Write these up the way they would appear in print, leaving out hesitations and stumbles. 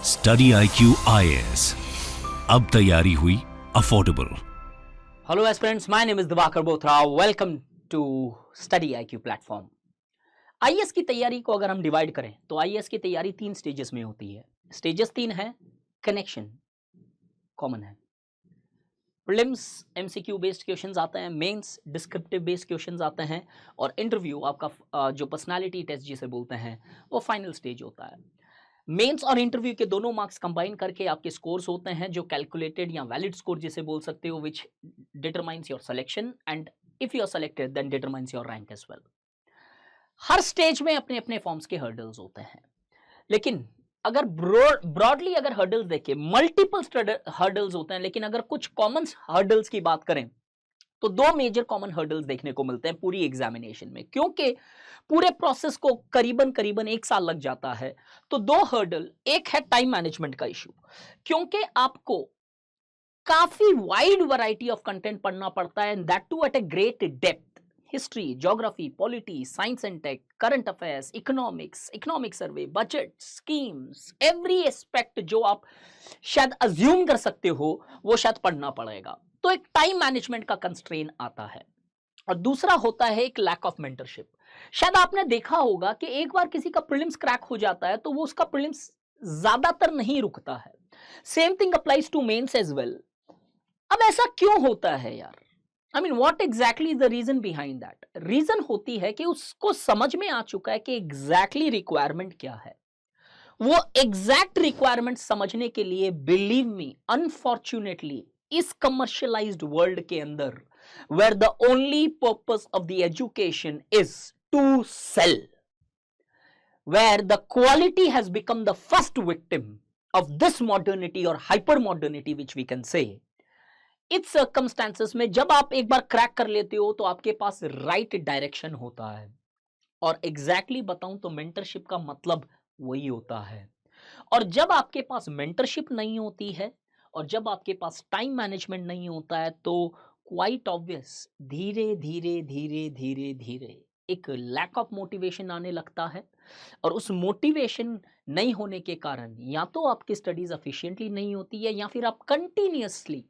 Study IQ IAS, अब तैयारी हुई affordable. Hello aspirants, my name is Divakar Bothra. Welcome to study IQ platform. IAS की तैयारी को अगर हम डिवाइड करें तो आईएएस की तैयारी 3 स्टेजेस में होती है। स्टेजेस 3 है। कनेक्शन कॉमन है, प्रीलिम्स एमसीक्यू बेस्ड क्वेश्चंस आते हैं, मेंस डिस्क्रिप्टिव बेस्ड क्वेश्चंस आते हैं, और इंटरव्यू आपका जो पर्सनालिटी टेस्ट जिसे बोलते हैं वो फाइनल स्टेज होता है। मेंस और इंटरव्यू के दोनों मार्क्स कंबाइन करके आपके स्कोर्स होते हैं जो कैलकुलेटेड या वैलिड स्कोर जिसे बोल सकते हो, which determines your selection and if you are selected then determines your rank as well. हर स्टेज में अपने अपने फॉर्म्स के हर्डल्स होते हैं, लेकिन अगर ब्रॉडली अगर हर्डल्स देखें, मल्टीपल हर्डल्स होते हैं, लेकिन अगर कुछ कॉमन हर्डल्स की बात करें तो 2 मेजर कॉमन हर्डल्स देखने को मिलते हैं पूरी एग्जामिनेशन में। क्योंकि पूरे प्रोसेस को करीबन करीबन 1 साल लग जाता है, तो 2 हर्डल, एक है टाइम मैनेजमेंट का इशू, क्योंकि आपको काफी वाइड वैरायटी ऑफ कंटेंट पढ़ना पड़ता है, and that too at a great depth. History, geography, polity, science and tech, current affairs, economics, economic survey, budget, schemes, every aspect जो आप शायद अज्यूम कर सकते हो वो शायद पढ़ना पड़ेगा। तो एक टाइम मैनेजमेंट का कंस्ट्रेन आता है, और दूसरा होता है एक लैक ऑफ मेंटरशिप। शायद आपने देखा होगा कि एक बार किसी का प्रीलिम्स क्रैक हो जाता है तो वो उसका प्रीलिम्स ज्यादातर नहीं रुकता है। Same thing applies to mains as well. अब ऐसा क्यों होता है यार? I mean what exactly is the reason behind that? Reason होती है कि उसको समझ में आ चुका है कि एग्जैक्टली रिक्वायरमेंट क्या है। वो एग्जैक्ट रिक्वायरमेंट समझने के लिए, बिलीव मी, अनफॉर्चुनेटली इस कमर्शियलाइज्ड वर्ल्ड के अंदर, where the only purpose of the education is to sell, where the quality has become the first victim of this modernity or hyper modernity which we can say, इस circumstances में जब आप एक बार crack कर लेते हो तो आपके पास राइट डायरेक्शन होता है। और एग्जैक्टली बताऊं तो मेंटरशिप का मतलब वही होता है। और जब आपके पास मेंटरशिप नहीं होती है और जब आपके पास टाइम मैनेजमेंट नहीं होता है तो क्वाइट ऑब्वियस, धीरे धीरे धीरे धीरे धीरे एक लैक ऑफ मोटिवेशन आने लगता है। और उस मोटिवेशन नहीं होने के कारण या तो आपकी स्टडीज एफिशिएंटली नहीं होती है, या फिर आप कंटिन्यूअसली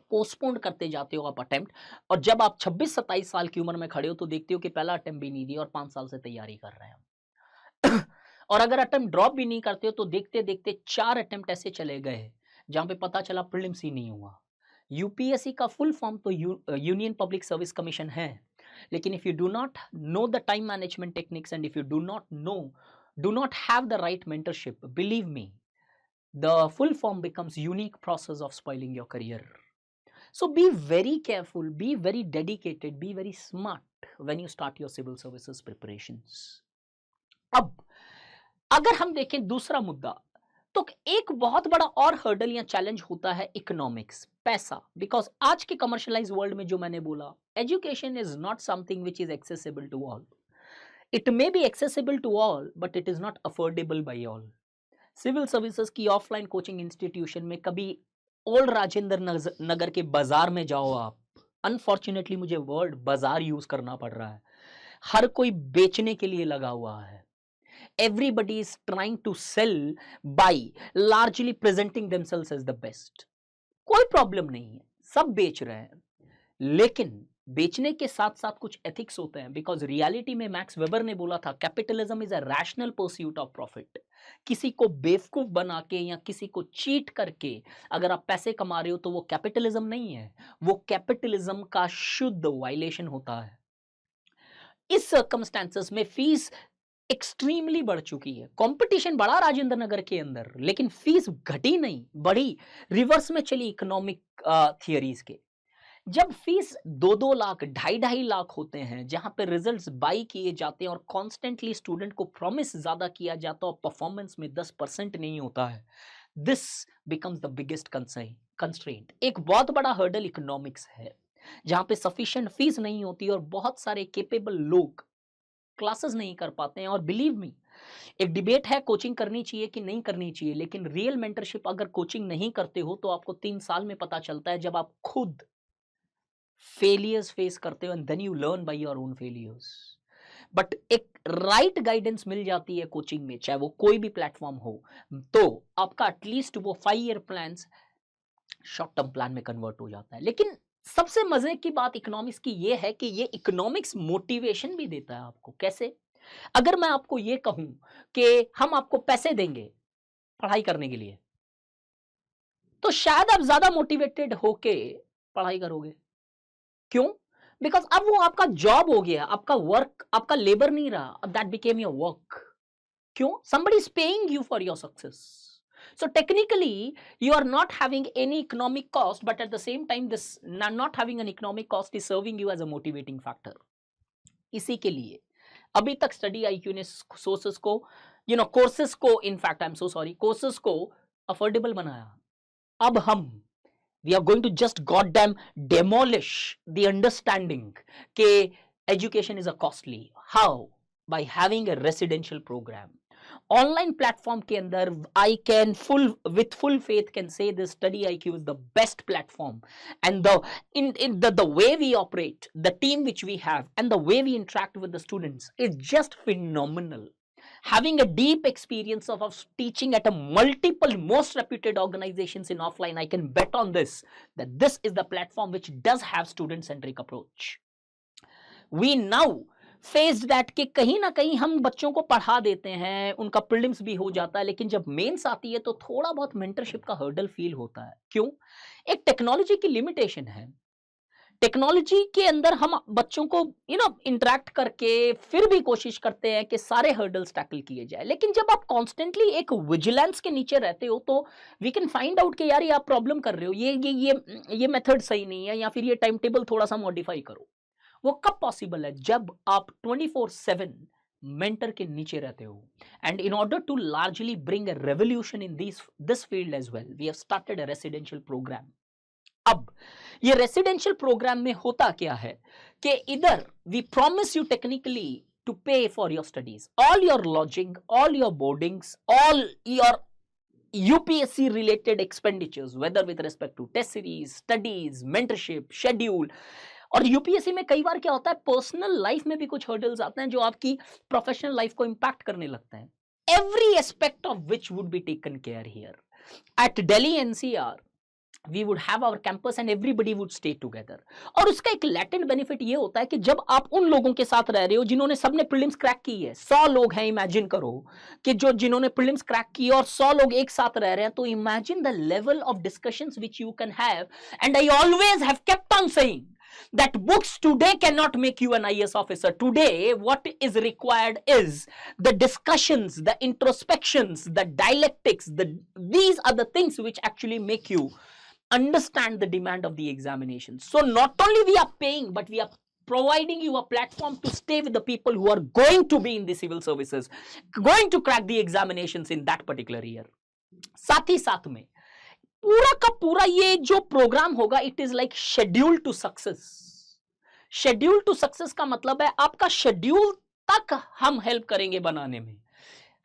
पोस्टपोन करते जाते हो आप अटेम्प्ट। और जब आप 26-27 साल की उम्र में खड़े हो तो देखते हो कि पहला अटेम्प्ट भी नहीं दिया और 5 साल से तैयारी कर रहे हैं। और अगर अटेम्प्ट ड्रॉप भी नहीं करते हो तो देखते देखते 4 अटेम्प्ट ऐसे चले गए जहां पे पता चला प्रीलिम्स ही नहीं हुआ। यूपीएससी का फुल फॉर्म तो यूनियन पब्लिक सर्विस कमीशन है, लेकिन if you do not know the time management techniques and if you do not have the right mentorship, believe me, the full form becomes unique process of spoiling your career. So be very careful, be very dedicated, be very smart when you start your civil services preparations. अब अगर हम देखें दूसरा मुद्दा, तो एक बहुत बड़ा और हर्डल या चैलेंज होता है इकोनॉमिक्स, पैसा। बिकॉज आज के कमर्शियलाइज वर्ल्ड में जो मैंने बोला, education is not something which is accessible to all. It may be accessible to all but it is not affordable by all. Civil services की ऑफलाइन कोचिंग इंस्टीट्यूशन में कभी ओल्ड राजेंद्र नगर के बाजार में जाओ आप, अनफॉर्चुनेटली मुझे वर्ड बाजार यूज करना पड़ रहा है, हर कोई बेचने के लिए लगा हुआ है। Everybody is trying to sell by largely presenting themselves as the best. कोई प्रॉब्लम नहीं है, सब बेच रहे हैं, लेकिन बेचने के साथ साथ कुछ एथिक्स होते हैं। बिकॉज रियलिटी में मैक्स वेबर ने बोला था, capitalism is a rational pursuit of profit. किसी को बेवकूफ बना के या किसी को चीट करके अगर आप पैसे कमा रहे हो तो वो कैपिटलिज्म नहीं है, वो कैपिटलिज्म का शुद्ध वायलेशन होता है। इस सर्कमस्टेंसेस में फीस एक्सट्रीमली बढ़ चुकी है, कंपटीशन बढ़ा राजेंद्र नगर के अंदर, लेकिन फीस घटी नहीं, बढ़ी, रिवर्स में चली इकोनॉमिक थियरीज के। जब फीस 2-2 लाख, 2.5-2.5 लाख होते हैं, जहां पे रिजल्ट्स बाई किए जाते हैं और कॉन्स्टेंटली स्टूडेंट को प्रॉमिस ज्यादा किया जाता है और परफॉर्मेंस में 10% नहीं होता है, this becomes the biggest constraint. एक बहुत बड़ा हर्डल इकोनॉमिक्स है, जहां पे सफिशिएंट फीस नहीं होती और बहुत सारे केपेबल लोग क्लासेस नहीं कर पाते हैं। और बिलीव मी, एक डिबेट है कोचिंग करनी चाहिए कि नहीं करनी चाहिए, लेकिन रियल मेंटरशिप अगर कोचिंग नहीं करते हो तो आपको 3 साल में पता चलता है, जब आप खुद फेलियर्स फेस करते हो, and then you learn by your own failures. But एक राइट गाइडेंस मिल जाती है कोचिंग में, चाहे वो कोई भी प्लेटफॉर्म हो, तो आपका एटलीस्ट वो 5 year plan short term plan में कन्वर्ट हो जाता है। लेकिन सबसे मजे की बात इकोनॉमिक्स की ये है कि ये इकोनॉमिक्स मोटिवेशन भी देता है आपको। कैसे? अगर मैं आपको ये कहूं कि हम आपको पैसे देंगे पढ़ाई करने के लिए, तो शायद आप ज्यादा मोटिवेटेड होके पढ़ाई करोगे। क्यों? बिकॉज अब वो आपका जॉब हो गया, आपका वर्क, आपका लेबर नहीं रहा, दैट बिकेम योर वर्क। क्यों? somebody is paying you for your success. So technically you are not having any economic cost, but at the same time this not having an economic cost is serving you as a motivating factor. इसी के लिए अभी तक study IQ ने sources को, courses को, in fact I am so sorry, courses को affordable बनाया। अब हम we are going to just goddamn demolish the understanding कि education is a costly. How? By having a residential program. Online platform के अंदर I can with full faith can say this study IQ is the best platform, and the way we operate, the team which we have, and the way we interact with the students is just phenomenal. Having a deep experience of teaching at a multiple most reputed organizations in offline, I can bet on this that this is the platform which does have student centric approach. We now faced that कि कहीं ना कहीं हम बच्चों को पढ़ा देते हैं, उनका प्रीलिम्स भी हो जाता है, लेकिन जब मेंस आती है तो थोड़ा बहुत मेंटरशिप का हर्डल फील होता है। क्यों? एक टेक्नोलॉजी की लिमिटेशन है। टेक्नोलॉजी के अंदर हम बच्चों को इंटरेक्ट करके फिर भी कोशिश करते हैं कि सारे हर्डल्स टैकल किए जाए, लेकिन जब आप कॉन्स्टेंटली एक विजिलेंस के नीचे रहते हो तो वी कैन फाइंड आउट कि यार ये आप प्रॉब्लम कर रहे हो, ये मेथड सही नहीं है, या फिर ये टाइम टेबल थोड़ा सा मॉडिफाई करो। वो कब पॉसिबल है? जब आप 24/7 मेंटर के नीचे रहते हो। And in order to largely bring a revolution in this field as well, we have started a residential program. अब ये रेसिडेंशियल प्रोग्राम में होता क्या है कि इधर we promise you technically to pay for your studies, all your lodging, all your boardings, all your UPSC related expenditures, whether with respect to test series, studies, mentorship, schedule. और UPSC में कई बार क्या होता है, पर्सनल लाइफ में भी कुछ hurdles आते हैं जो आपकी प्रोफेशनल लाइफ को इंपैक्ट करने लगते हैं। Every aspect of which would be taken care here. At Delhi NCR we would have our campus and everybody would stay together. और उसका एक लैटेंट बेनिफिट ये होता है कि जब आप उन लोगों के साथ रह रहे हो जिन्होंने सबने प्रीलिम्स क्रैक की है, 100 लोग हैं, इमेजिन करो कि जिन्होंने प्रीलिम्स क्रैक की और 100 लोग एक साथ रह रहे हैं, तो imagine the level of discussions which you can have. And I always have kept on saying that books today cannot make you an IAS officer. Today what is required is the discussions, the introspections, the dialectics, these are the things which actually make you understand the demand of the examination. So not only we are paying, but we are providing you a platform to stay with the people who are going to be in the civil services, going to crack the examinations in that particular year. साथ ही साथ में पूरा का पूरा ये जो program होगा, it is like schedule to success. Schedule to success का मतलब है आपका शेड्यूल तक हम हेल्प करेंगे बनाने में।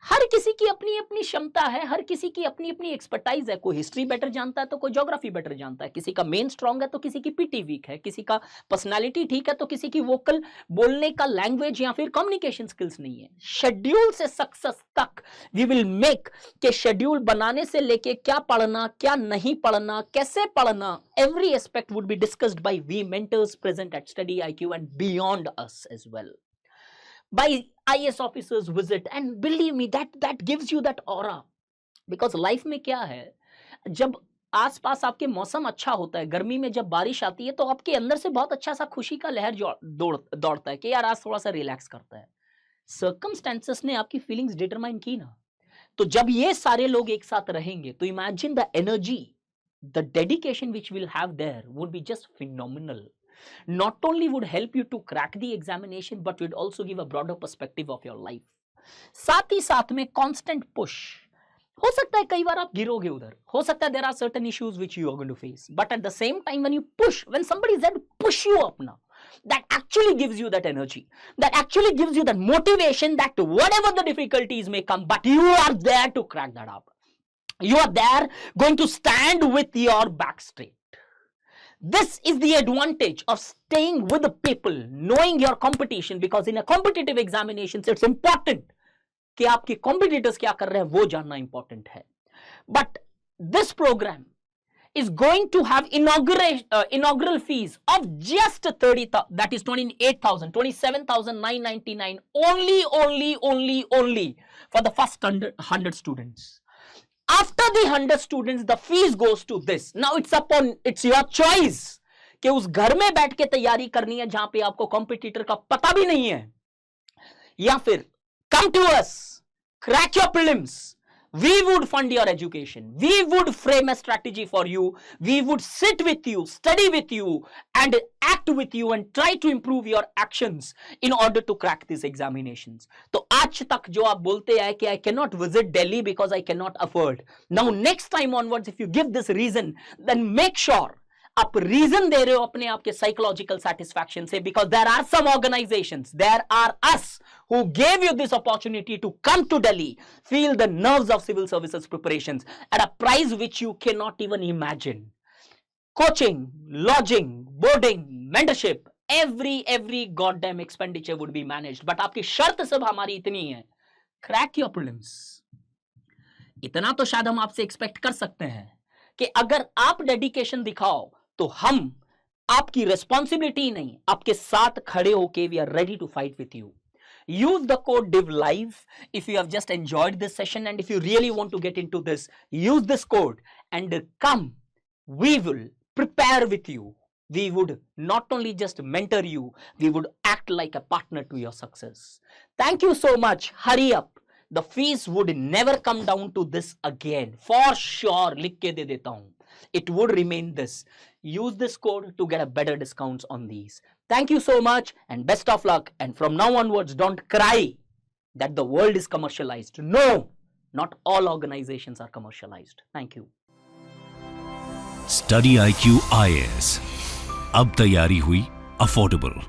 हर किसी की अपनी अपनी क्षमता है, हर किसी की अपनी अपनी एक्सपर्टाइज है। कोई हिस्ट्री बेटर जानता है तो कोई ज्योग्राफी बेटर जानता है, किसी का मेन स्ट्रांग है तो किसी की पीटी वीक है, किसी का पर्सनालिटी ठीक है तो किसी की वोकल बोलने का लैंग्वेज या फिर कम्युनिकेशन स्किल्स नहीं है। शेड्यूल से सक्सेस तक वी विल मेक के शेड्यूल बनाने से लेके क्या पढ़ना, क्या नहीं पढ़ना, कैसे पढ़ना, every aspect would be discussed by we mentors present at Study IQ and beyond us as well. By IAS officers visit, and believe me that gives you that aura, because life में क्या है, जब आसपास आपके मौसम अच्छा होता है, गर्मी में जब बारिश आती है तो आपके अंदर से बहुत अच्छा सा खुशी का लहर दौड़ता है कि यार आज थोड़ा सा रिलैक्स करता है। सर्कमस्टेंसेस ने आपकी फीलिंग्स डिटरमाइन की ना, तो जब ये सारे लोग एक साथ रहेंगे तो imagine the energy, the dedication which we'll have there would be just phenomenal. Not only would help you to crack the examination, but would also give a broader perspective of your life. साथ ही साथ में constant push. हो सकता है कई बार आप गिरोगे उधर, हो सकता है there are certain issues which you are going to face, but at the same time when you push, when somebody is there to push you up now, that actually gives you that energy, that actually gives you that motivation that whatever the difficulties may come, but you are there to crack that up. You are there going to stand with your back straight. This is the advantage of staying with the people, knowing your competition, because in a competitive examinations, it's important कि आपके competitors क्या कर रहे हैं वो जानना important है. But this program is going to have inaugural fees of just 30,000, that is 28,000, 27,999 only for the first 100 students. After the 100 students, the fees goes to this. Now it's your choice कि उस घर में बैठ के तैयारी करनी है जहां पे आपको कॉम्पिटिटर का पता भी नहीं है, या फिर come to us, crack your prelims. We would fund your education. We would frame a strategy for you. We would sit with you, study with you, and act with you and try to improve your actions in order to crack these examinations. तो आज तक जो आप बोलते हैं कि I cannot visit Delhi because I cannot afford. Now next time onwards, if you give this reason, then make sure आप reason दे रहे हो अपने आप के साइकोलॉजिकल सेटिस्फैक्शन से, because there are some organizations, there are us who gave you this opportunity to come to Delhi, feel the nerves of civil services preparations at a price which you cannot even imagine. Coaching, lodging, boarding, mentorship, every goddamn expenditure would be managed. But आपकी शर्त सब हमारी इतनी है, crack your prelims. इतना तो शायद हम आपसे एक्सपेक्ट कर सकते हैं कि अगर आप डेडिकेशन दिखाओ तो हम आपकी रिस्पॉन्सिबिलिटी नहीं, आपके साथ खड़े होके we are ready to fight with you. Use the code DIVLIVE if you have just enjoyed this session, and if you really want to get into this, use this code and come. We will prepare with you. We would not only just mentor you, we would act like a partner to your success. Thank you so much. Hurry up. The fees would never come down to this again. For sure, लिख के दे देता हूं. It would remain this. Use this code to get a better discounts on these. Thank you so much and best of luck. And from now onwards, don't cry that the world is commercialized. No, not all organizations are commercialized. Thank you. Study IQ IAS. अब तैयारी हुई affordable.